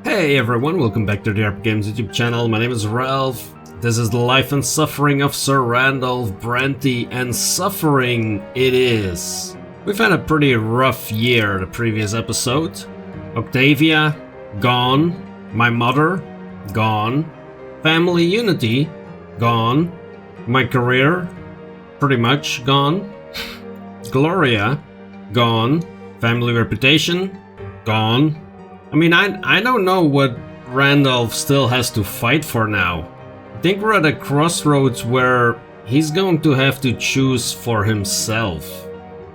Hey everyone, welcome back to the RP Games YouTube channel. My name is Ralph. This is the life and suffering of Sir Randolph, Brante, and suffering it is. We've had a pretty rough year the previous episode. Octavia, gone. My mother, gone. Family unity, gone. My career, pretty much gone. Gloria, gone. Family reputation, gone. I mean, I don't know what Randolph still has to fight for now. I think we're at a crossroads where he's going to have to choose for himself.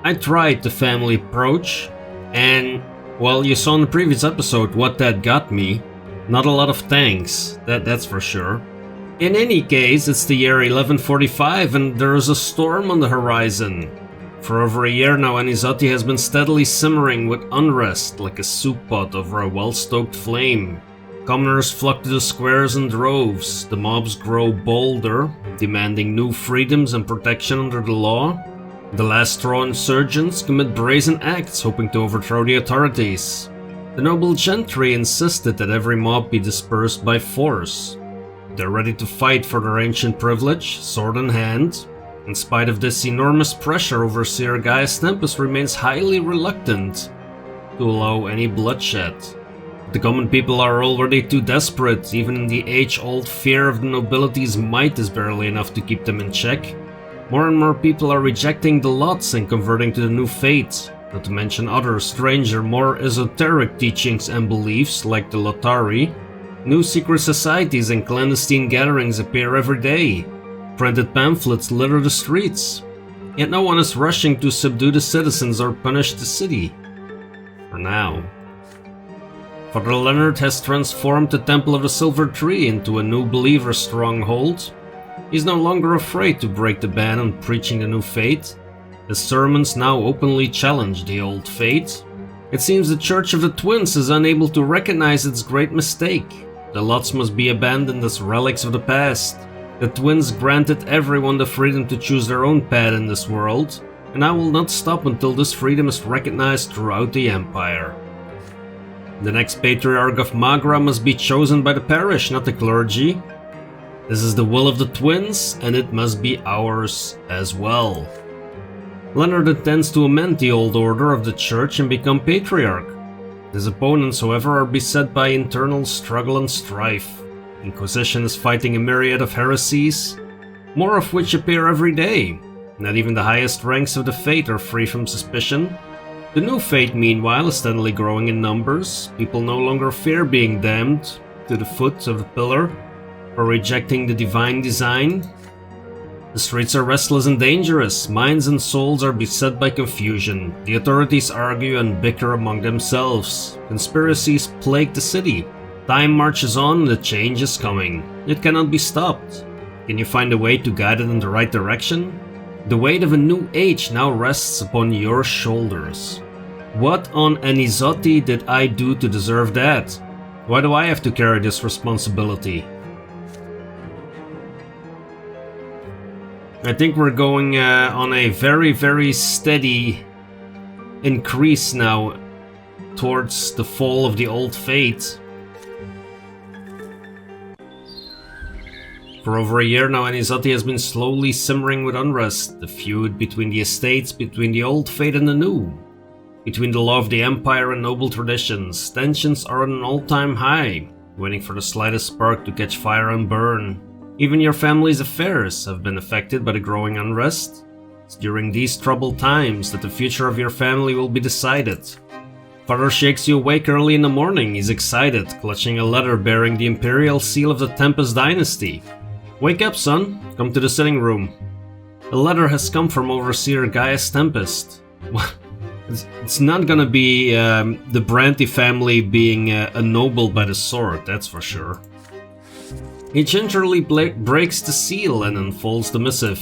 I tried the family approach, and, well, you saw in the previous episode what that got me. Not a lot of thanks, that's for sure. In any case, it's the year 1145 and there's a storm on the horizon. For over a year now, Anisotti has been steadily simmering with unrest like a soup pot over a well-stoked flame. Commoners flock to the squares in droves, the mobs grow bolder, demanding new freedoms and protection under the law. The last straw insurgents commit brazen acts hoping to overthrow the authorities. The noble gentry insisted that every mob be dispersed by force. They're ready to fight for their ancient privilege, sword in hand. In spite of this enormous pressure, Overseer Gaius Tempest remains highly reluctant to allow any bloodshed. The common people are already too desperate, even in the age-old fear of the nobility's might is barely enough to keep them in check. More and more people are rejecting the lots and converting to the new faith, not to mention other stranger, more esoteric teachings and beliefs like the Lotari. New secret societies and clandestine gatherings appear every day. Printed pamphlets litter the streets, yet no one is rushing to subdue the citizens or punish the city. For now. Father Leonard has transformed the Temple of the Silver Tree into a new believer stronghold. He's no longer afraid to break the ban on preaching the new faith. His sermons now openly challenge the old faith. It seems the Church of the Twins is unable to recognize its great mistake. The lots must be abandoned as relics of the past. The twins granted everyone the freedom to choose their own path in this world, and I will not stop until this freedom is recognized throughout the Empire. The next Patriarch of Magra must be chosen by the parish, not the clergy. This is the will of the twins, and it must be ours as well. Leonard intends to amend the old order of the church and become Patriarch. His opponents, however, are beset by internal struggle and strife. Inquisition is fighting a myriad of heresies, more of which appear every day. Not even the highest ranks of the faith are free from suspicion. The new faith, meanwhile, is steadily growing in numbers. People no longer fear being damned to the foot of the pillar for rejecting the divine design. The streets are restless and dangerous. Minds and souls are beset by confusion. The authorities argue and bicker among themselves. Conspiracies plague the city. Time marches on and the change is coming. It cannot be stopped. Can you find a way to guide it in the right direction? The weight of a new age now rests upon your shoulders. What on Anisotti did I do to deserve that? Why do I have to carry this responsibility? I think we're going on a very steady increase now towards the fall of the old faith. For over a year now, Anisotti has been slowly simmering with unrest, the feud between the estates, between the old faith and the new, between the law of the empire and noble traditions. Tensions are at an all-time high, waiting for the slightest spark to catch fire and burn. Even your family's affairs have been affected by the growing unrest. It's during these troubled times that the future of your family will be decided. Father shakes you awake early in the morning. He's excited, clutching a letter bearing the imperial seal of the Tempest dynasty. Wake up, son. Come to the sitting room. A letter has come from Overseer Gaius Tempest. It's not gonna be the Brante family being ennobled by the sword, that's for sure. He gingerly breaks the seal and unfolds the missive.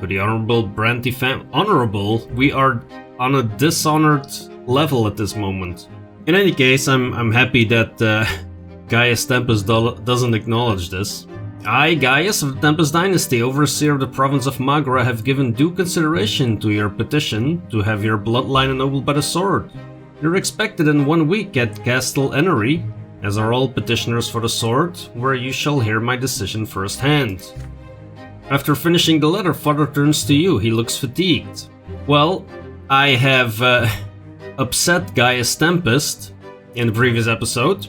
To the Honorable Brante family. Honorable? We are on a dishonored level at this moment. In any case, I'm happy that Gaius Tempest doesn't acknowledge this. I, Gaius of the Tempest Dynasty, overseer of the province of Magra, have given due consideration to your petition to have your bloodline ennobled by the sword. You're expected in 1 week at Castle Enery, as are all petitioners for the sword, where you shall hear my decision firsthand. After finishing the letter, Father turns to you. He looks fatigued. Well, I have upset Gaius Tempest in the previous episode,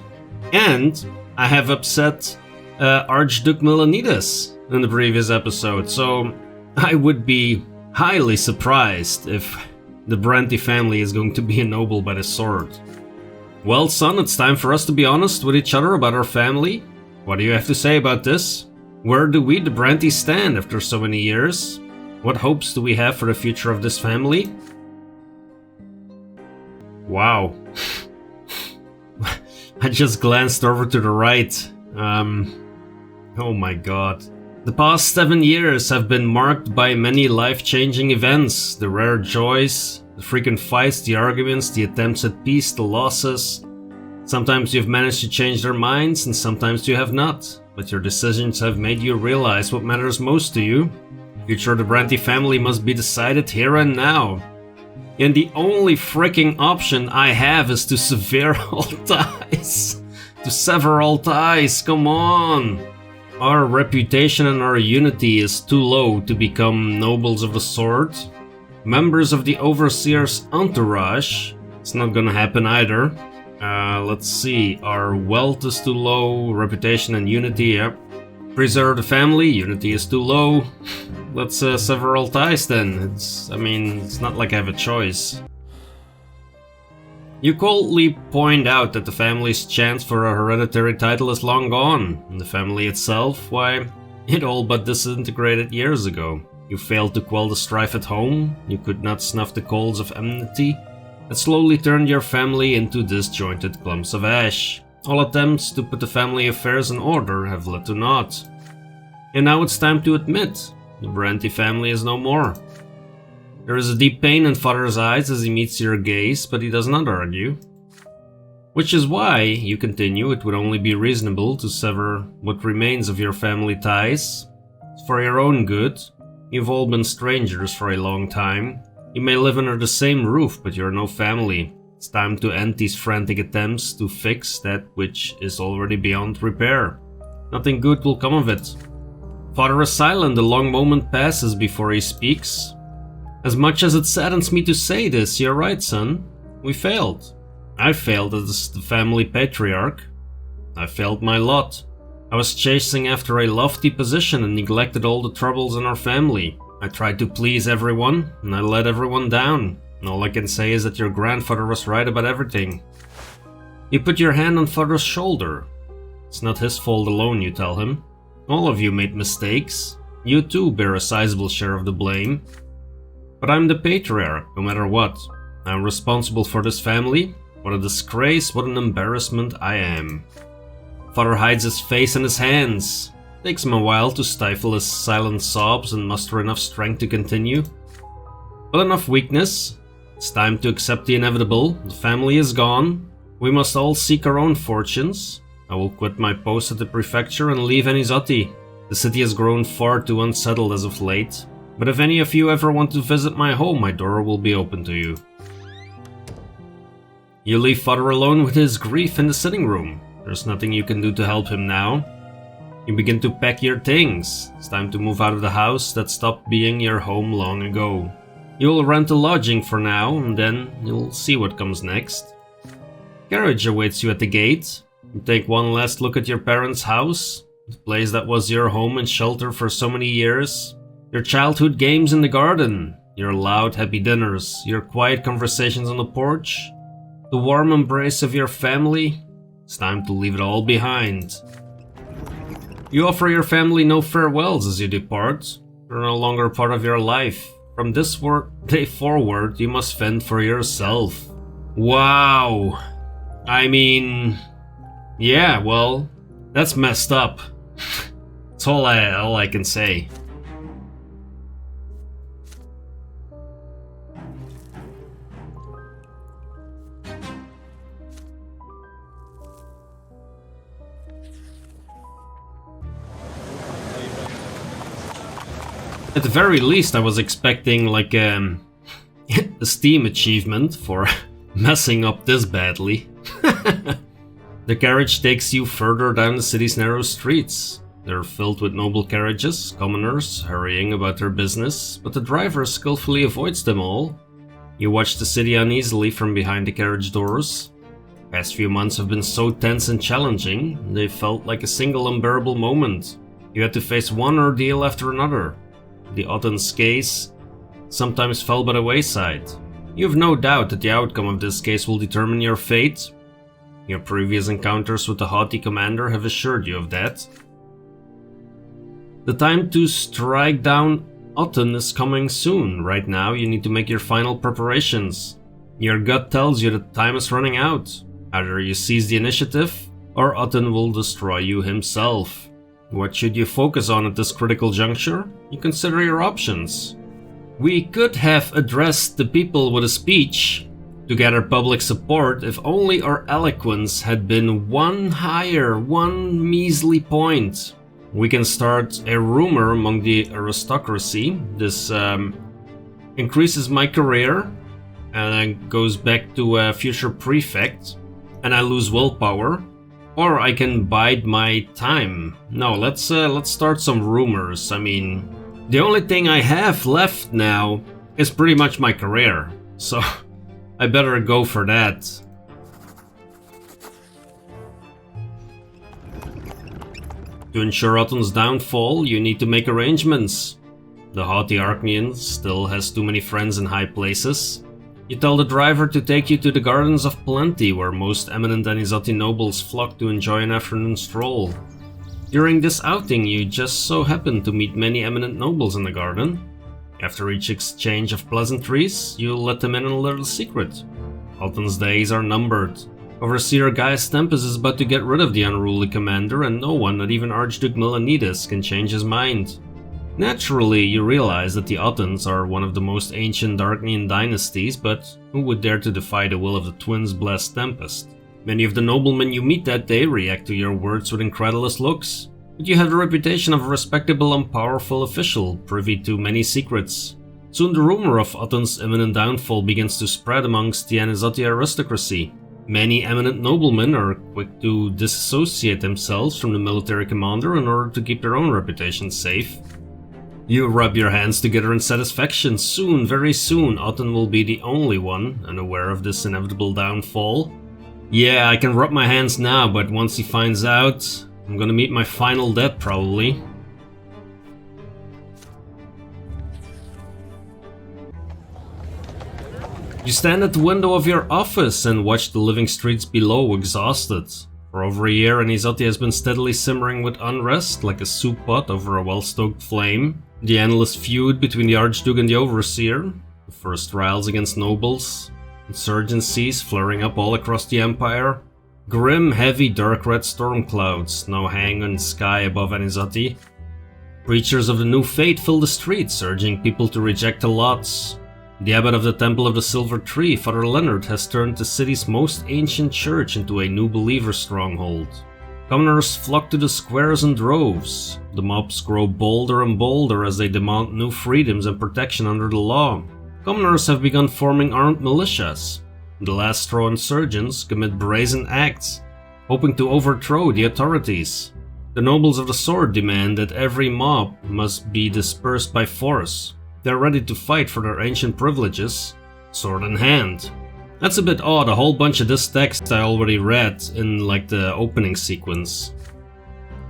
and I have upset Archduke Melanidas in the previous episode, so I would be highly surprised if the Brante family is going to be ennobled by the sword. Well, son, it's time for us to be honest with each other about our family. What do you have to say about this? Where do we, the Brantes, stand after so many years? What hopes do we have for the future of this family? Wow. I just glanced over to the right. Oh my god. The past 7 years have been marked by many life-changing events. The rare joys, the frequent fights, the arguments, the attempts at peace, the losses. Sometimes you've managed to change their minds and sometimes you have not. But your decisions have made you realize what matters most to you. The future of the Brante family must be decided here and now. And the only freaking option I have is to sever all ties. To sever all ties, come on! Our reputation and our unity is too low to become nobles of the sword. Members of the Overseer's entourage, it's not gonna happen either. Let's see, our wealth is too low, reputation and unity, yep. Preserve the family, unity is too low. Let's sever all ties then. It's not like I have a choice. You coldly point out that the family's chance for a hereditary title is long gone, and the family itself, why, it all but disintegrated years ago. You failed to quell the strife at home, you could not snuff the coals of enmity, that slowly turned your family into disjointed clumps of ash. All attempts to put the family affairs in order have led to naught. And now it's time to admit, the Brante family is no more. There is a deep pain in Father's eyes as he meets your gaze, but he does not argue. Which is why, you continue, it would only be reasonable to sever what remains of your family ties. It's for your own good. You've all been strangers for a long time. You may live under the same roof, but you're no family. It's time to end these frantic attempts to fix that which is already beyond repair. Nothing good will come of it. Father is silent. A long moment passes before he speaks. As much as it saddens me to say this, you're right, son. We failed. I failed as the family patriarch. I failed my lot. I was chasing after a lofty position and neglected all the troubles in our family. I tried to please everyone, and I let everyone down. And all I can say is that your grandfather was right about everything. You put your hand on Father's shoulder. It's not his fault alone, you tell him. All of you made mistakes. You too bear a sizable share of the blame. But I'm the patriarch, no matter what. I'm responsible for this family. What a disgrace, what an embarrassment I am. Father hides his face in his hands. Takes him a while to stifle his silent sobs and muster enough strength to continue. But enough weakness. It's time to accept the inevitable. The family is gone. We must all seek our own fortunes. I will quit my post at the prefecture and leave Anizotti. The city has grown far too unsettled as of late. But if any of you ever want to visit my home, my door will be open to you. You leave Father alone with his grief in the sitting room. There's nothing you can do to help him now. You begin to pack your things. It's time to move out of the house that stopped being your home long ago. You'll rent a lodging for now, and then you'll see what comes next. Carriage awaits you at the gate. You take one last look at your parents' house, the place that was your home and shelter for so many years. Your childhood games in the garden, your loud happy dinners, your quiet conversations on the porch, the warm embrace of your family. It's time to leave it all behind. You offer your family no farewells as you depart. They're no longer part of your life. From this day forward, you must fend for yourself. Wow. Yeah, well, that's messed up. That's all I can say. At the very least, I was expecting like a Steam achievement for messing up this badly. The carriage takes you further down the city's narrow streets. They're filled with noble carriages, commoners hurrying about their business, but the driver skillfully avoids them all. You watch the city uneasily from behind the carriage doors. The past few months have been so tense and challenging, they felt like a single unbearable moment. You had to face one ordeal after another. The Otton's case sometimes fell by the wayside. You have no doubt that the outcome of this case will determine your fate. Your previous encounters with the haughty commander have assured you of that. The time to strike down Otton is coming soon. Right now, you need to make your final preparations. Your gut tells you that time is running out. Either you seize the initiative, or Otton will destroy you himself. What should you focus on at this critical juncture? You consider your options. We could have addressed the people with a speech to gather public support if only our eloquence had been one higher, one measly point. We can start a rumor among the aristocracy. This increases my career and then goes back to a future prefect, and I lose willpower. Or I can bide my time. No, let's start some rumors. I mean, the only thing I have left now is pretty much my career, so I better go for that. To ensure Otton's downfall, you need to make arrangements. The haughty Archnian still has too many friends in high places. You tell the driver to take you to the Gardens of Plenty, where most eminent Anisotti nobles flock to enjoy an afternoon stroll. During this outing, you just so happen to meet many eminent nobles in the garden. After each exchange of pleasantries, you'll let them in on a little secret. Otton's days are numbered. Overseer Gaius Tempest is about to get rid of the unruly commander, and no one, not even Archduke Milanides, can change his mind. Naturally, you realize that the Ottons are one of the most ancient Darknian dynasties, but who would dare to defy the will of the twins blessed Tempest? Many of the noblemen you meet that day react to your words with incredulous looks, but you have the reputation of a respectable and powerful official, privy to many secrets. Soon the rumor of Otton's imminent downfall begins to spread amongst the Anisotti aristocracy. Many eminent noblemen are quick to disassociate themselves from the military commander in order to keep their own reputation safe. You rub your hands together in satisfaction. Soon, very soon, Otton will be the only one unaware of this inevitable downfall. Yeah, I can rub my hands now, but once he finds out, I'm gonna meet my final death probably. You stand at the window of your office and watch the living streets below, exhausted. For over a year, Anisotti has been steadily simmering with unrest, like a soup pot over a well-stoked flame. The endless feud between the Archduke and the Overseer, the first trials against nobles, insurgencies flaring up all across the Empire. Grim, heavy, dark red storm clouds now hang in the sky above Anisotti. Preachers of the new faith fill the streets, urging people to reject the lots. The abbot of the Temple of the Silver Tree, Father Leonard, has turned the city's most ancient church into a new believer stronghold. Commoners flock to the squares in droves. The mobs grow bolder and bolder as they demand new freedoms and protection under the law. Commoners have begun forming armed militias. The last straw insurgents commit brazen acts, hoping to overthrow the authorities. The nobles of the sword demand that every mob must be dispersed by force. They're ready to fight for their ancient privileges, sword in hand. That's a bit odd, a whole bunch of this text I already read in like the opening sequence.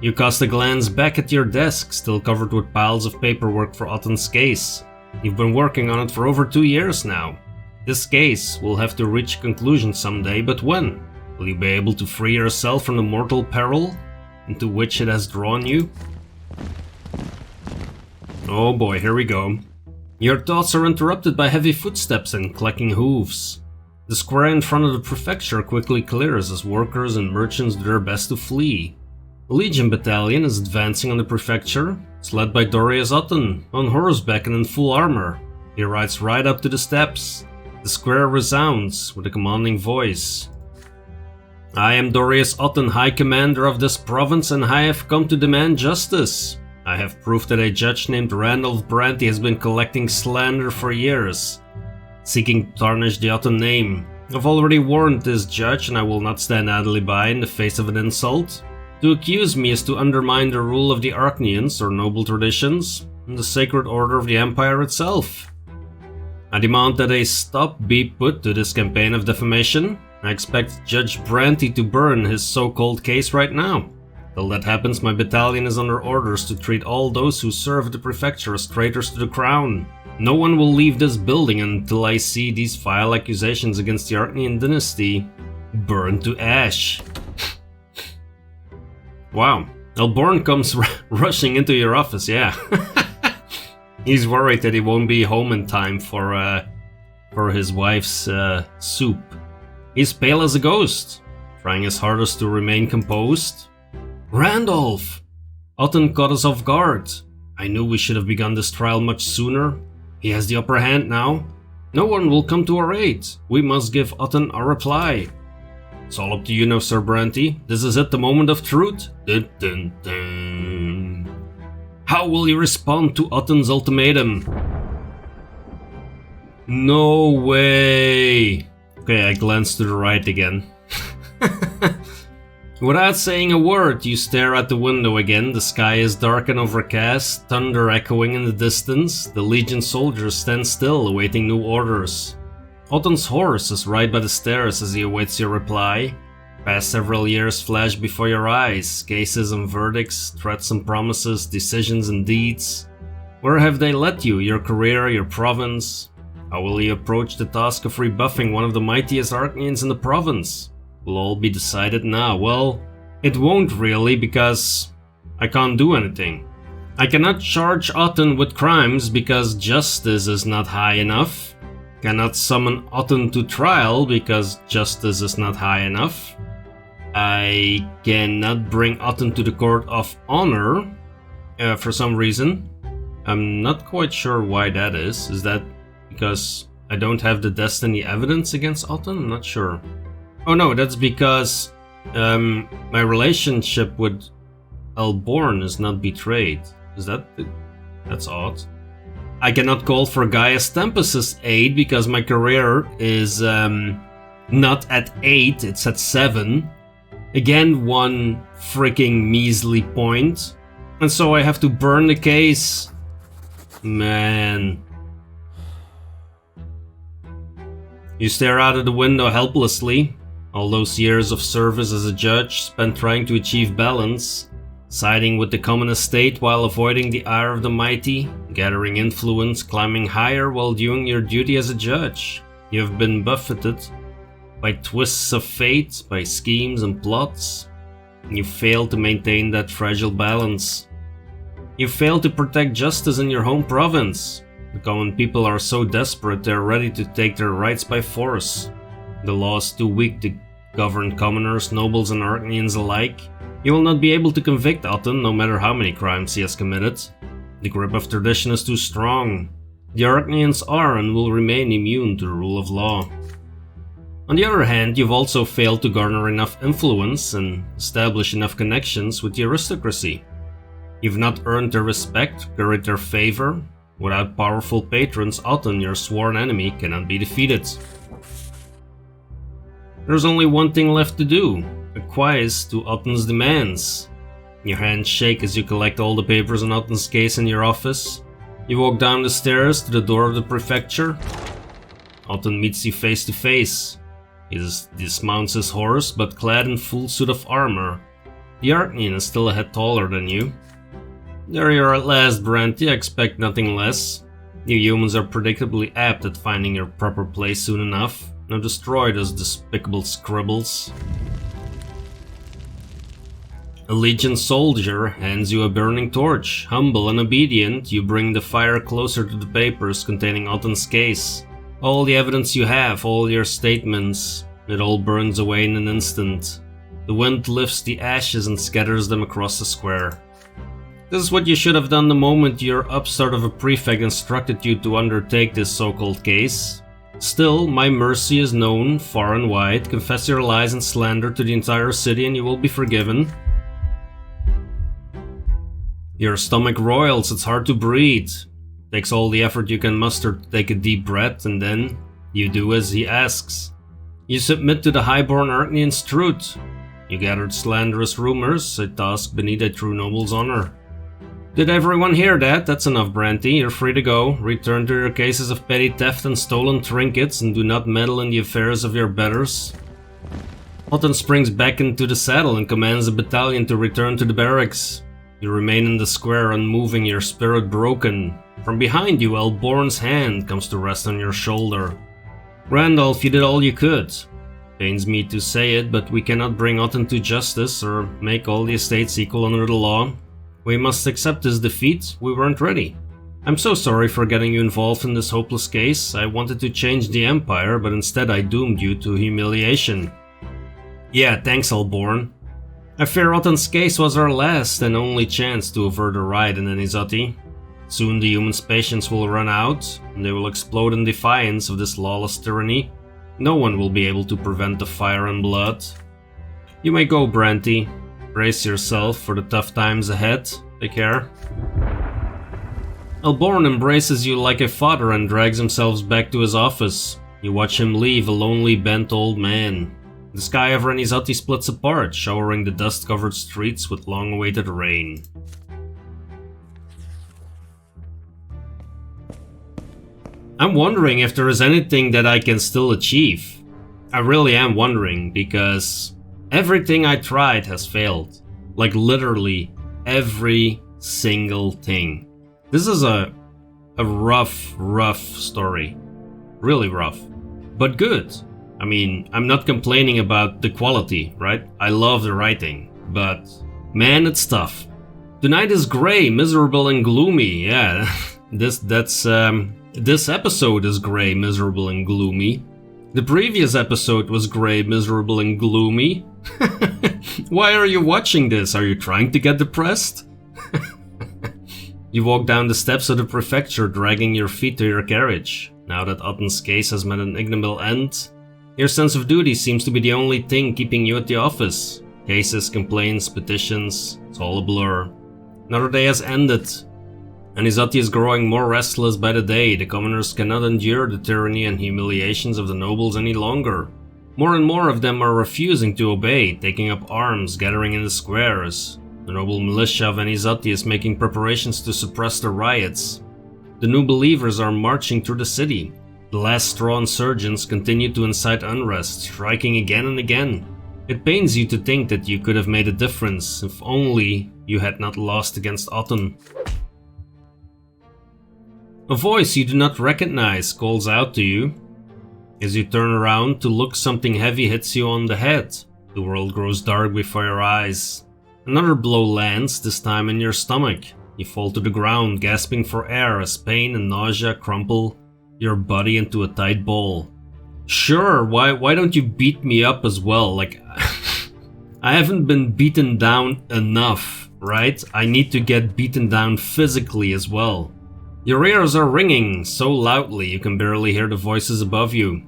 You cast a glance back at your desk, still covered with piles of paperwork for Otton's case. You've been working on it for over 2 years now. This case will have to reach a conclusion someday, but when? Will you be able to free yourself from the mortal peril into which it has drawn you? Oh boy, here we go. Your thoughts are interrupted by heavy footsteps and clacking hooves. The square in front of the prefecture quickly clears as workers and merchants do their best to flee. The Legion battalion is advancing on the prefecture. It's led by Dorius Otton, on horseback and in full armor. He rides right up to the steps. The square resounds with a commanding voice. I am Dorius Otton, High Commander of this province, and I have come to demand justice. I have proof that a judge named Randolph Brante has been collecting slander for years, seeking to tarnish the Otton name. I've already warned this judge, and I will not stand idly by in the face of an insult. To accuse me is to undermine the rule of the Arachnians, or noble traditions, and the sacred order of the Empire itself. I demand that a stop be put to this campaign of defamation. I expect Judge Brante to burn his so-called case right now. Till that happens, my battalion is under orders to treat all those who serve the prefecture as traitors to the crown. No one will leave this building until I see these vile accusations against the Arachnian dynasty burned to ash. Wow. Well, Borne comes rushing into your office, yeah. He's worried that he won't be home in time for his wife's soup. He's pale as a ghost, trying his hardest to remain composed. Randolph! Otton caught us off guard. I knew we should have begun this trial much sooner. He has the upper hand now. No one will come to our aid. We must give Otton a reply. It's all up to you now, Sir Brante. This is it, the moment of truth. Dun, dun, dun. How will you respond to Otton's ultimatum? No way! Okay, I glanced to the right again. Without saying a word, you stare out the window again. The sky is dark and overcast, thunder echoing in the distance. The Legion soldiers stand still, awaiting new orders. Otton's horse is right by the stairs as he awaits your reply. Past several years flash before your eyes, cases and verdicts, threats and promises, decisions and deeds. Where have they led you, your career, your province? How will you approach the task of rebuffing one of the mightiest Arachnians in the province? Will all be decided now. Well, it won't really, because I can't do anything. I cannot charge Otton with crimes because justice is not high enough. Cannot summon Otton to trial because justice is not high enough. I cannot bring Otton to the court of honor for some reason. I'm not quite sure why that is. Is that because I don't have the destiny evidence against Otton? I'm not sure. Oh no, that's because my relationship with Borne is not betrayed. Is that... that's odd. I cannot call for Gaius Tempest's aid because my career is not at 8, it's at 7. Again, one freaking measly point. And so I have to burn the case. Man. You stare out of the window helplessly. All those years of service as a judge spent trying to achieve balance, siding with the common estate while avoiding the ire of the mighty, gathering influence, climbing higher while doing your duty as a judge. You have been buffeted by twists of fate, by schemes and plots. You failed to maintain that fragile balance. You failed to protect justice in your home province. The common people are so desperate they're ready to take their rights by force. The law is too weak to govern commoners, nobles and Arachnians alike. You will not be able to convict Otton no matter how many crimes he has committed. The grip of tradition is too strong. The Arachnians are and will remain immune to the rule of law. On the other hand, you've also failed to garner enough influence and establish enough connections with the aristocracy. You've not earned their respect, curried their favor. Without powerful patrons, Otton, your sworn enemy, cannot be defeated. There's only one thing left to do, acquiesce to Otton's demands. Your hands shake as you collect all the papers on Otton's case in your office. You walk down the stairs to the door of the prefecture. Otton meets you face to face. He dismounts his horse, but clad in full suit of armor. The Arachnian is still a head taller than you. There you are at last, Brante. I expect nothing less. You humans are predictably apt at finding your proper place soon enough. Now destroy those despicable scribbles. A Legion soldier hands you a burning torch. Humble and obedient, you bring the fire closer to the papers containing Otton's case. All the evidence you have, all your statements, it all burns away in an instant. The wind lifts the ashes and scatters them across the square. This is what you should have done the moment your upstart of a prefect instructed you to undertake this so-called case. Still, my mercy is known far and wide. Confess your lies and slander to the entire city and you will be forgiven. Your stomach roils, it's hard to breathe. Takes all the effort you can muster to take a deep breath and then you do as he asks. You submit to the highborn Arknian's truth. You gathered slanderous rumors, a task beneath a true noble's honor. Did everyone hear that? That's enough, Brante. You're free to go. Return to your cases of petty theft and stolen trinkets, and do not meddle in the affairs of your betters. Otton springs back into the saddle and commands the battalion to return to the barracks. You remain in the square, unmoving, your spirit broken. From behind you, Borne's hand comes to rest on your shoulder. Randolph, you did all you could. Pains me to say it, but we cannot bring Otton to justice or make all the estates equal under the law. We must accept this defeat. We weren't ready. I'm so sorry for getting you involved in this hopeless case. I wanted to change the Empire, but instead I doomed you to humiliation. Yeah, thanks, Borne. I fear Otton's case was our last and only chance to avert a riot in Anizoti. Soon the humans' patience will run out, and they will explode in defiance of this lawless tyranny. No one will be able to prevent the fire and blood. You may go, Brante. Brace yourself for the tough times ahead. Take care. Borne embraces you like a father and drags himself back to his office. You watch him leave, a lonely, bent old man. The sky over Anizoti splits apart, showering the dust-covered streets with long-awaited rain. I'm wondering if there is anything that I can still achieve. I really am wondering, because everything I tried has failed. Like literally every single thing. This is a rough story. Really rough. But good. I mean, I'm not complaining about the quality, right? I love the writing. But man, it's tough. Tonight is gray, miserable and gloomy. Yeah, this episode is gray, miserable and gloomy. The previous episode was gray, miserable and gloomy. Why are you watching this? Are you trying to get depressed? You walk down the steps of the prefecture, dragging your feet to your carriage. Now that Otton's case has met an ignoble end, your sense of duty seems to be the only thing keeping you at the office. Cases, complaints, petitions, it's all a blur. Another day has ended. Anizoti is growing more restless by the day. The commoners cannot endure the tyranny and humiliations of the nobles any longer. More and more of them are refusing to obey, taking up arms, gathering in the squares. The noble militia of Anizoti is making preparations to suppress the riots. The new believers are marching through the city. The last straw insurgents continue to incite unrest, striking again and again. It pains you to think that you could have made a difference, if only you had not lost against Otton. A voice you do not recognize calls out to you. As you turn around to look, something heavy hits you on the head. The world grows dark before your eyes. Another blow lands, this time in your stomach. You fall to the ground, gasping for air as pain and nausea crumple your body into a tight ball. Sure, why don't you beat me up as well? Like, I haven't been beaten down enough, right? I need to get beaten down physically as well. Your ears are ringing so loudly you can barely hear the voices above you.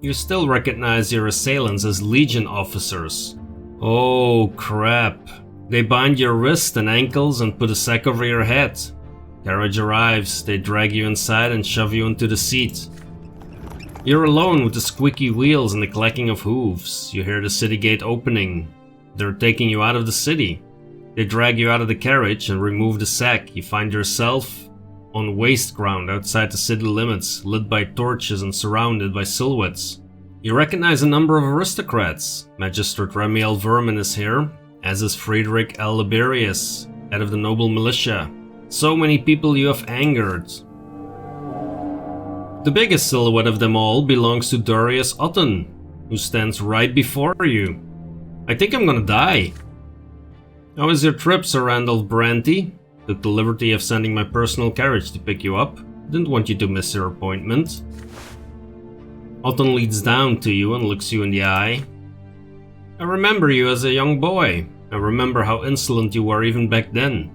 You still recognize your assailants as Legion officers. Oh crap. They bind your wrists and ankles and put a sack over your head. Carriage arrives, they drag you inside and shove you into the seat. You're alone with the squeaky wheels and the clacking of hooves. You hear the city gate opening. They're taking you out of the city. They drag you out of the carriage and remove the sack. You find yourself on waste ground outside the city limits, lit by torches and surrounded by silhouettes. You recognize a number of aristocrats. Magistrate Remiel Vermin is here, as is Friedrich L. Liberius, head of the noble militia. So many people you have angered. The biggest silhouette of them all belongs to Darius Otton, who stands right before you. I think I'm gonna die. How was your trip, Sir Randolph Brante? Took the liberty of sending my personal carriage to pick you up. Didn't want you to miss your appointment. Otton leads down to you and looks you in the eye. I remember you as a young boy. I remember how insolent you were even back then.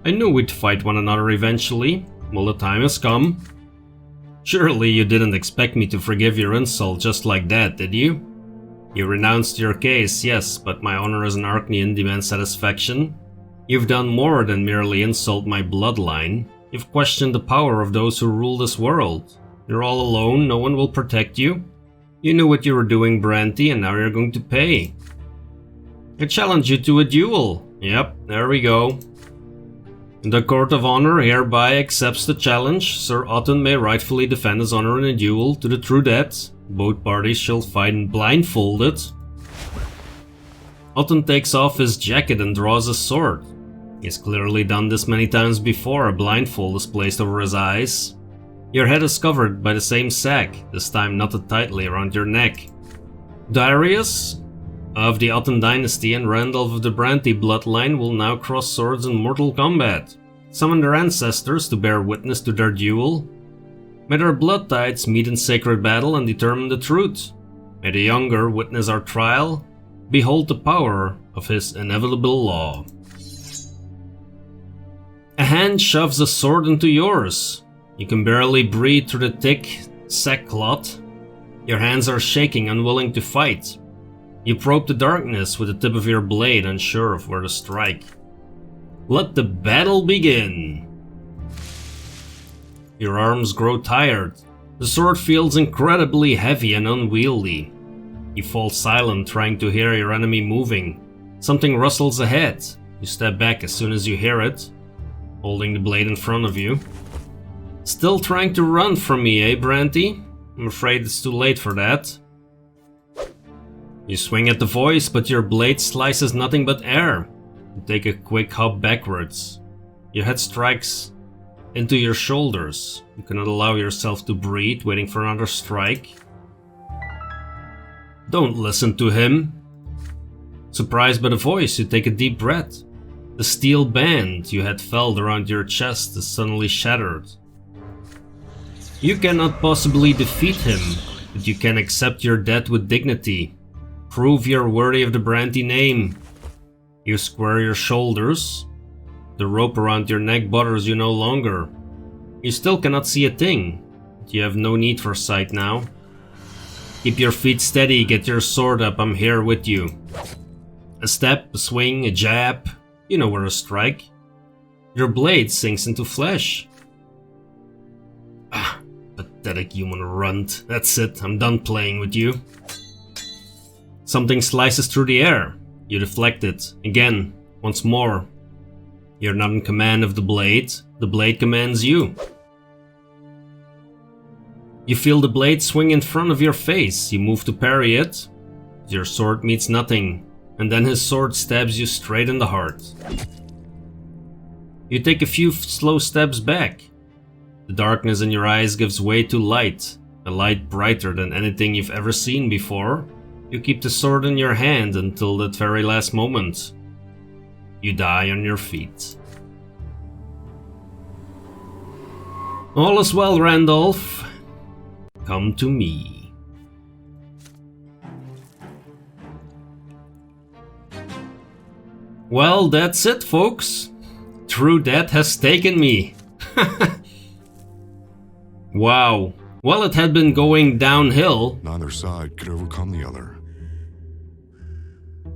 I knew we'd fight one another eventually. Well, the time has come. Surely you didn't expect me to forgive your insult just like that, did you? You renounced your case, yes, but my honor as an Arknian demands satisfaction. You've done more than merely insult my bloodline. You've questioned the power of those who rule this world. You're all alone, no one will protect you. You knew what you were doing, Brante, and now you're going to pay. I challenge you to a duel. Yep, there we go. The Court of Honor hereby accepts the challenge. Sir Otton may rightfully defend his honor in a duel to the true death. Both parties shall fight blindfolded. Otton takes off his jacket and draws his sword. He's clearly done this many times before. A blindfold is placed over his eyes. Your head is covered by the same sack, this time knotted tightly around your neck. Darius of the Otton dynasty and Randolph of the Brante bloodline will now cross swords in mortal combat. Summon their ancestors to bear witness to their duel. May their blood tides meet in sacred battle and determine the truth. May the younger witness our trial. Behold the power of his inevitable law. A hand shoves a sword into yours. You can barely breathe through the thick sackcloth. Your hands are shaking, unwilling to fight. You probe the darkness with the tip of your blade, unsure of where to strike. Let the battle begin. Your arms grow tired. The sword feels incredibly heavy and unwieldy. You fall silent, trying to hear your enemy moving. Something rustles ahead. You step back as soon as you hear it, holding the blade in front of you. Still trying to run from me, eh, Brante? I'm afraid it's too late for that. You swing at the voice, but your blade slices nothing but air. You take a quick hop backwards. Your head strikes into your shoulders. You cannot allow yourself to breathe, waiting for another strike. Don't listen to him. Surprised by the voice, you take a deep breath. The steel band you had felt around your chest is suddenly shattered. You cannot possibly defeat him, but you can accept your death with dignity. Prove you're worthy of the Brante name. You square your shoulders. The rope around your neck bothers you no longer. You still cannot see a thing, but you have no need for sight now. Keep your feet steady, get your sword up, I'm here with you. A step, a swing, a jab, you know where to strike. Your blade sinks into flesh. Ah, pathetic human runt. That's it, I'm done playing with you. Something slices through the air. You deflect it. Again, once more. You're not in command of the blade commands you. You feel the blade swing in front of your face. You move to parry it. Your sword meets nothing, and then his sword stabs you straight in the heart. You take a few slow steps back. The darkness in your eyes gives way to light, a light brighter than anything you've ever seen before. You keep the sword in your hand until that very last moment. You die on your feet. All is well, Randolph. Come to me. Well, that's it, folks. True death has taken me. Wow. Well, it had been going downhill. Neither side could overcome the other.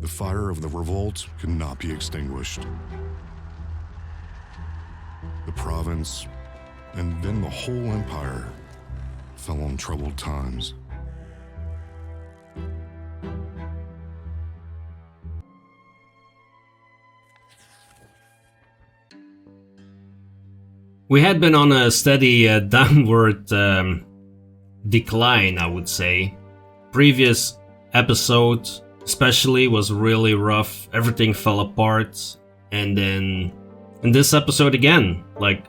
The fire of the revolt could not be extinguished. The province, and then the whole empire, fell on troubled times. We had been on a steady downward decline, I would say. Previous episode especially was really rough. Everything fell apart. And then in this episode again, like,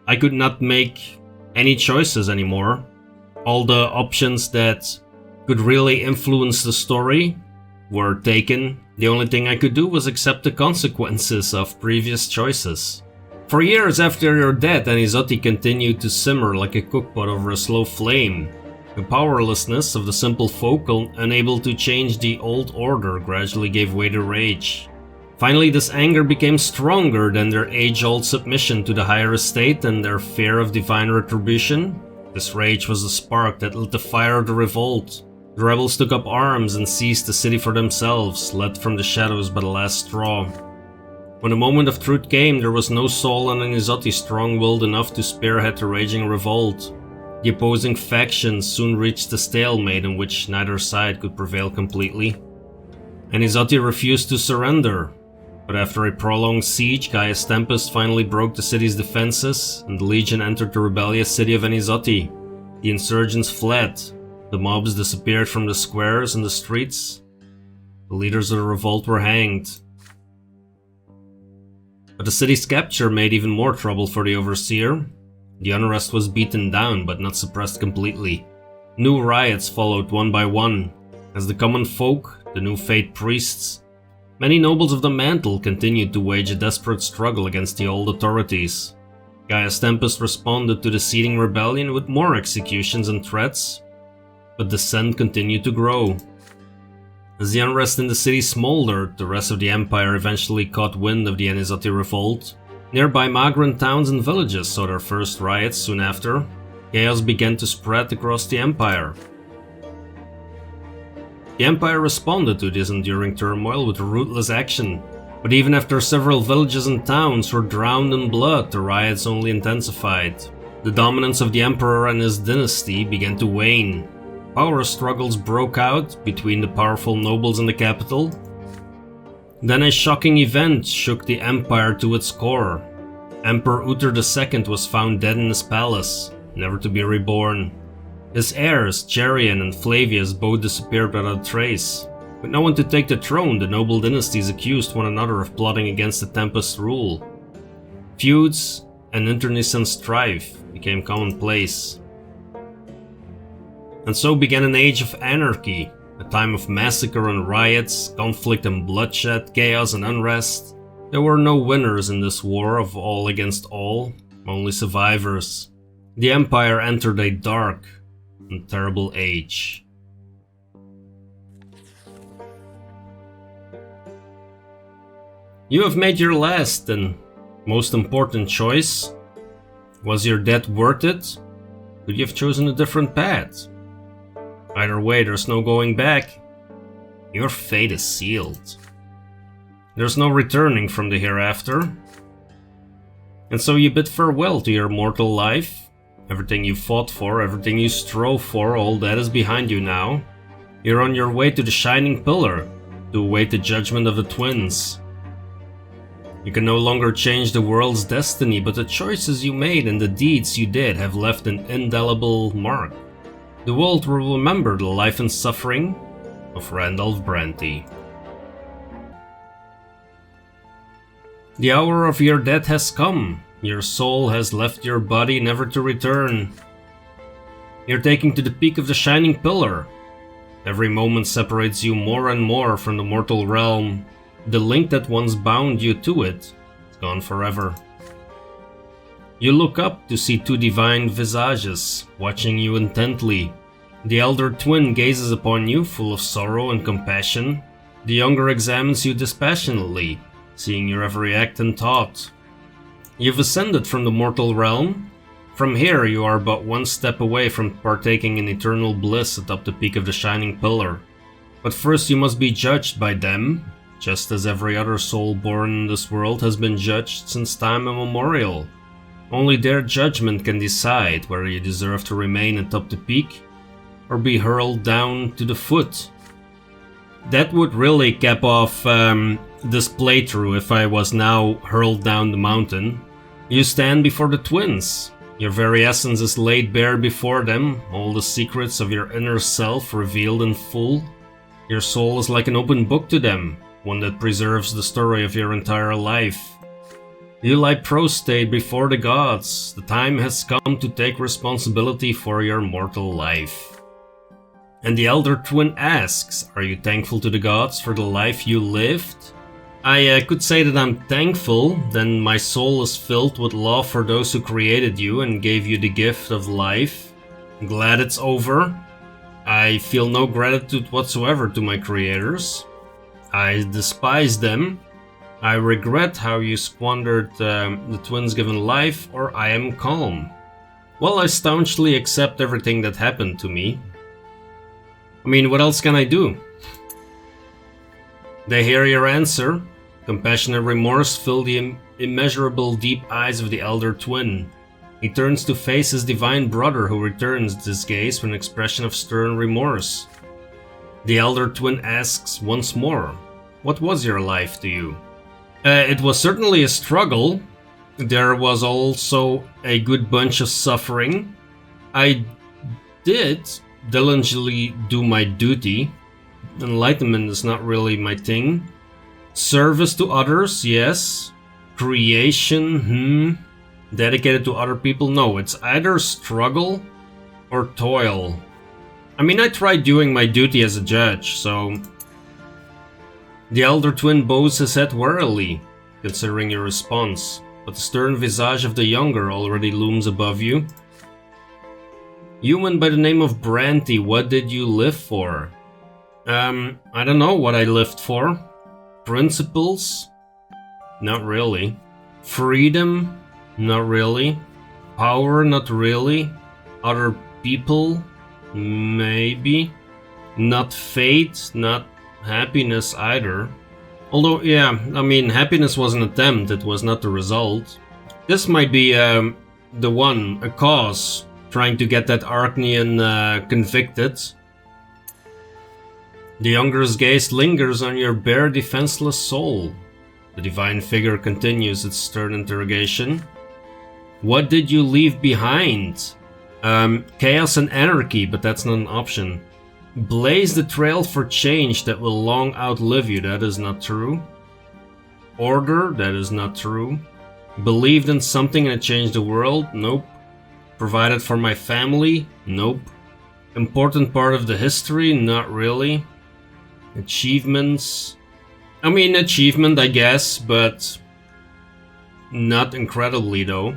I could not make any choices anymore. All the options that could really influence the story were taken. The only thing I could do was accept the consequences of previous choices. For years after your death, Anisotti continued to simmer like a cookpot over a slow flame. The powerlessness of the simple folk, unable to change the old order, gradually gave way to rage. Finally, this anger became stronger than their age-old submission to the higher estate and their fear of divine retribution. This rage was the spark that lit the fire of the revolt. The rebels took up arms and seized the city for themselves, led from the shadows by the last straw. When the moment of truth came, there was no soul in Anisotti strong-willed enough to spearhead the raging revolt. The opposing factions soon reached a stalemate in which neither side could prevail completely. Anisotti refused to surrender, but after a prolonged siege, Gaius Tempest finally broke the city's defenses, and the Legion entered the rebellious city of Anisotti. The insurgents fled, the mobs disappeared from the squares and the streets. The leaders of the revolt were hanged. But the city's capture made even more trouble for the Overseer. The unrest was beaten down, but not suppressed completely. New riots followed one by one. As the common folk, the new Fate priests, many nobles of the Mantle continued to wage a desperate struggle against the old authorities. Gaius Tempest responded to the seething rebellion with more executions and threats, but dissent continued to grow. As the unrest in the city smoldered, the rest of the Empire eventually caught wind of the Anisotti revolt. Nearby migrant towns and villages saw their first riots soon after. Chaos began to spread across the Empire. The Empire responded to this enduring turmoil with ruthless action, but even after several villages and towns were drowned in blood, the riots only intensified. The dominance of the Emperor and his dynasty began to wane. Power struggles broke out between the powerful nobles in the capital. Then a shocking event shook the Empire to its core. Emperor Uther II was found dead in his palace, never to be reborn. His heirs, Cherian and Flavius, both disappeared without a trace. With no one to take the throne, the noble dynasties accused one another of plotting against the Tempest rule. Feuds and internecine strife became commonplace. And so began an age of anarchy, a time of massacre and riots, conflict and bloodshed, chaos and unrest. There were no winners in this war of all against all, only survivors. The Empire entered a dark and terrible age. You have made your last and most important choice. Was your death worth it? Could you have chosen a different path? Either way, there's no going back. Your fate is sealed. There's no returning from the hereafter. And so you bid farewell to your mortal life. Everything you fought for, everything you strove for, all that is behind you now. You're on your way to the Shining Pillar, to await the judgment of the twins. You can no longer change the world's destiny, but the choices you made and the deeds you did have left an indelible mark. The world will remember the life and suffering of Randolph Brante. The hour of your death has come. Your soul has left your body, never to return. You're taking to the peak of the Shining Pillar. Every moment separates you more and more from the mortal realm. The link that once bound you to it is gone forever. You look up to see two divine visages, watching you intently. The elder twin gazes upon you, full of sorrow and compassion. The younger examines you dispassionately, seeing your every act and thought. You've ascended from the mortal realm. From here you are but one step away from partaking in eternal bliss atop the peak of the Shining Pillar. But first you must be judged by them, just as every other soul born in this world has been judged since time immemorial. Only their judgment can decide whether you deserve to remain atop the peak or be hurled down to the foot. That would really cap off this playthrough if I was now hurled down the mountain. You stand before the twins. Your very essence is laid bare before them, all the secrets of your inner self revealed in full. Your soul is like an open book to them, one that preserves the story of your entire life. You lie prostrate before the gods. The time has come to take responsibility for your mortal life. And the elder twin asks, are you thankful to the gods for the life you lived? I could say that I'm thankful, then my soul is filled with love for those who created you and gave you the gift of life. I'm glad it's over. I feel no gratitude whatsoever to my creators. I despise them. I regret how you squandered the twins' given life, or I am calm. Well, I staunchly accept everything that happened to me. I mean, what else can I do? They hear your answer. Compassion and remorse fill the immeasurable deep eyes of the elder twin. He turns to face his divine brother, who returns his gaze with an expression of stern remorse. The elder twin asks once more, "What was your life to you?" It was certainly a struggle. There was also a good bunch of suffering. I did diligently do my duty. Enlightenment is not really my thing. Service to others, yes. Creation, Dedicated to other people, no. It's either struggle or toil. I mean, I tried doing my duty as a judge, so... The elder twin bows his head warily, considering your response, but the stern visage of the younger already looms above you. Human by the name of Brante, what did you live for? I don't know what I lived for. Principles? Not really. Freedom? Not really. Power? Not really. Other people? Maybe. Not fate? Not happiness either. Although, yeah, I mean, happiness was an attempt, it was not the result. This might be, the one, a cause, trying to get that Arachnean, convicted. The younger's gaze lingers on your bare, defenseless soul. The divine figure continues its stern interrogation. What did you leave behind? Chaos and anarchy, but that's not an option. Blaze the trail for change that will long outlive you, that is not true. Order, that is not true. Believed in something and it changed the world, nope. Provided for my family, nope. Important part of the history, not really. Achievements, I mean, achievement, I guess, but not incredibly though.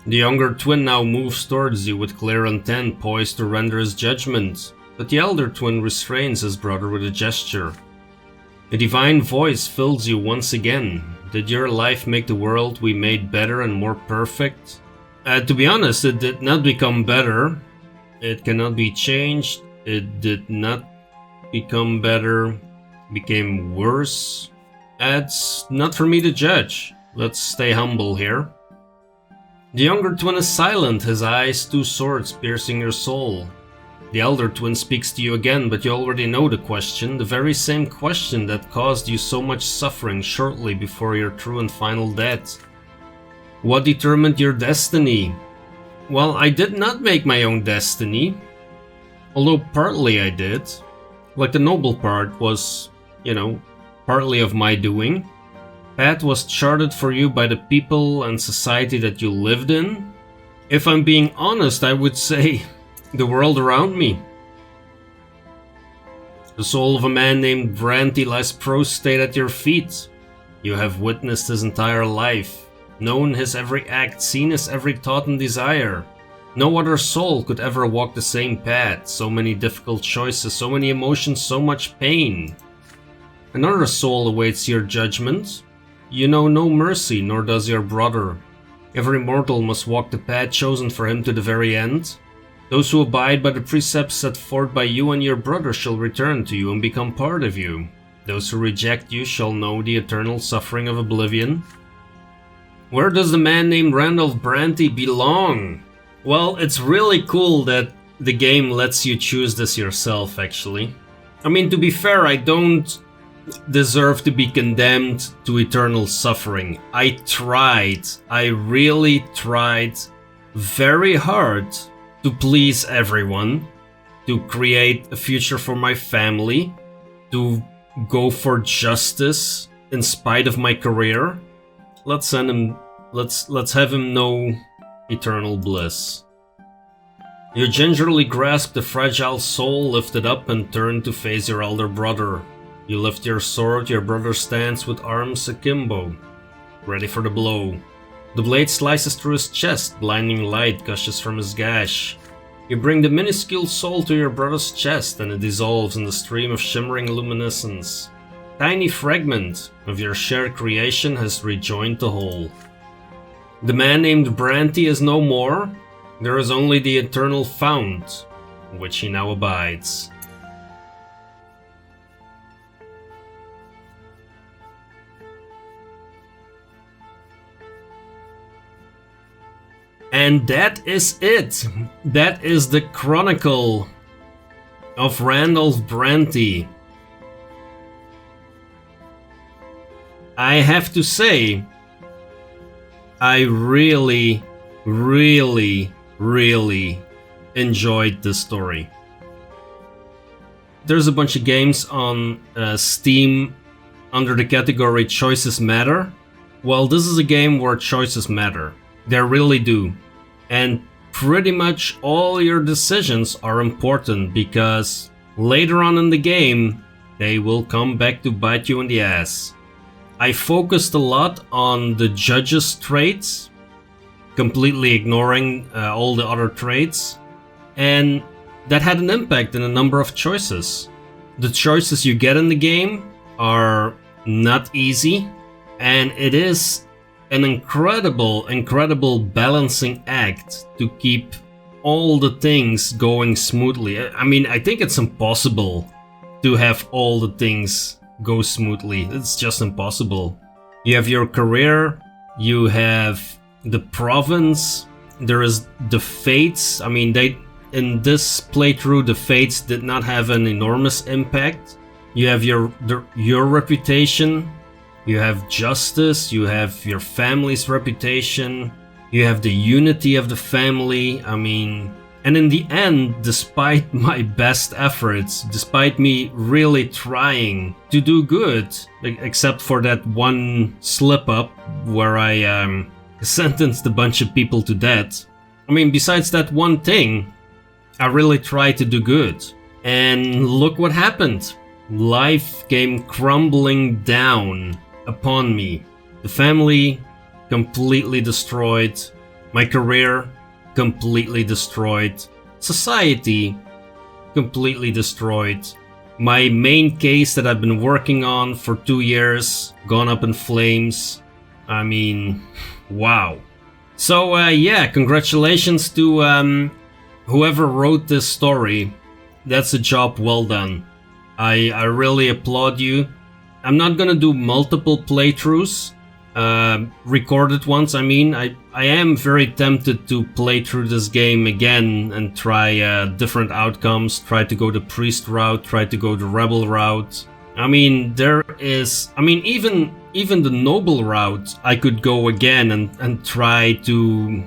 The younger twin now moves towards you with clear intent, poised to render his judgment, but the elder twin restrains his brother with a gesture. A divine voice fills you once again. Did your life make the world we made better and more perfect? To be honest, it did not become better. It cannot be changed. It did not become better, became worse. It's not for me to judge. Let's stay humble here. The younger twin is silent, his eyes two swords piercing your soul. The elder twin speaks to you again, but you already know the question, the very same question that caused you so much suffering shortly before your true and final death. What determined your destiny? Well, I did not make my own destiny, although partly I did. Like the noble part was, partly of my doing. Path was charted for you by the people and society that you lived in. If I'm being honest, I would say the world around me. The soul of a man named Brante lies prostrate at your feet. You have witnessed his entire life, known his every act, seen his every thought and desire. No other soul could ever walk the same path, so many difficult choices, so many emotions, so much pain. Another soul awaits your judgment. You know no mercy, nor does your brother. Every mortal must walk the path chosen for him to the very end. Those who abide by the precepts set forth by you and your brother shall return to you and become part of you. Those who reject you shall know the eternal suffering of oblivion. Where does the man named Randolph Brante belong? Well, it's really cool that the game lets you choose this yourself, actually. I mean, to be fair, I don't deserve to be condemned to eternal suffering. I really tried very hard to please everyone, to create a future for my family, to go for justice in spite of my career. Let's have him know eternal bliss. You gingerly grasp the fragile soul lifted up and turn to face your elder brother. You lift your sword, your brother stands with arms akimbo, ready for the blow. The blade slices through his chest, blinding light gushes from his gash. You bring the minuscule soul to your brother's chest and it dissolves in the stream of shimmering luminescence. Tiny fragment of your shared creation has rejoined the whole. The man named Brante is no more. There is only the eternal fount, in which he now abides. And that is it. That is the Chronicle of Randolph Brante. I have to say, I really, really, really enjoyed this story. There's a bunch of games on Steam under the category Choices Matter. Well, this is a game where choices matter. They really do. And pretty much all your decisions are important because later on in the game, they will come back to bite you in the ass. I focused a lot on the judges' traits, completely ignoring all the other traits, and that had an impact in a number of choices. The choices you get in the game are not easy, and it is an incredible balancing act to keep all the things going smoothly. I mean, I think it's impossible to have all the things go smoothly. It's just impossible. You have your career, you have the province, there is the fates. I mean, in this playthrough, the fates did not have an enormous impact. You have your reputation, you have justice, you have your family's reputation, you have the unity of the family. I mean, and in the end, despite my best efforts, despite me really trying to do good, except for that one slip up where I sentenced a bunch of people to death. I mean, besides that one thing, I really tried to do good. And look what happened. Life came crumbling down upon me. The family completely destroyed. My career completely destroyed. Society completely destroyed. My main case that I've been working on for 2 years gone up in flames. I mean, wow. So yeah, congratulations to whoever wrote this story. That's a job well done. I really applaud you. I'm not gonna do multiple playthroughs, recorded ones. I mean, I am very tempted to play through this game again and try different outcomes, try to go the priest route, try to go the rebel route. I mean, even the noble route I could go again and try to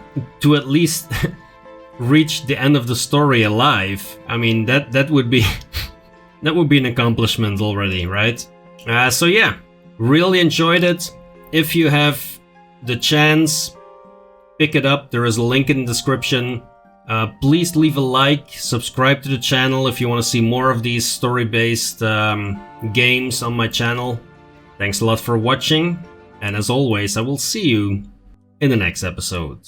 at least reach the end of the story alive. I mean, that would be that would be an accomplishment already, right? So yeah, really enjoyed it. If you have the chance, pick it up. There is a link in the description. Please leave a like, subscribe to the channel if you want to see more of these story-based games on my channel. Thanks a lot for watching, and as always, I will see you in the next episode.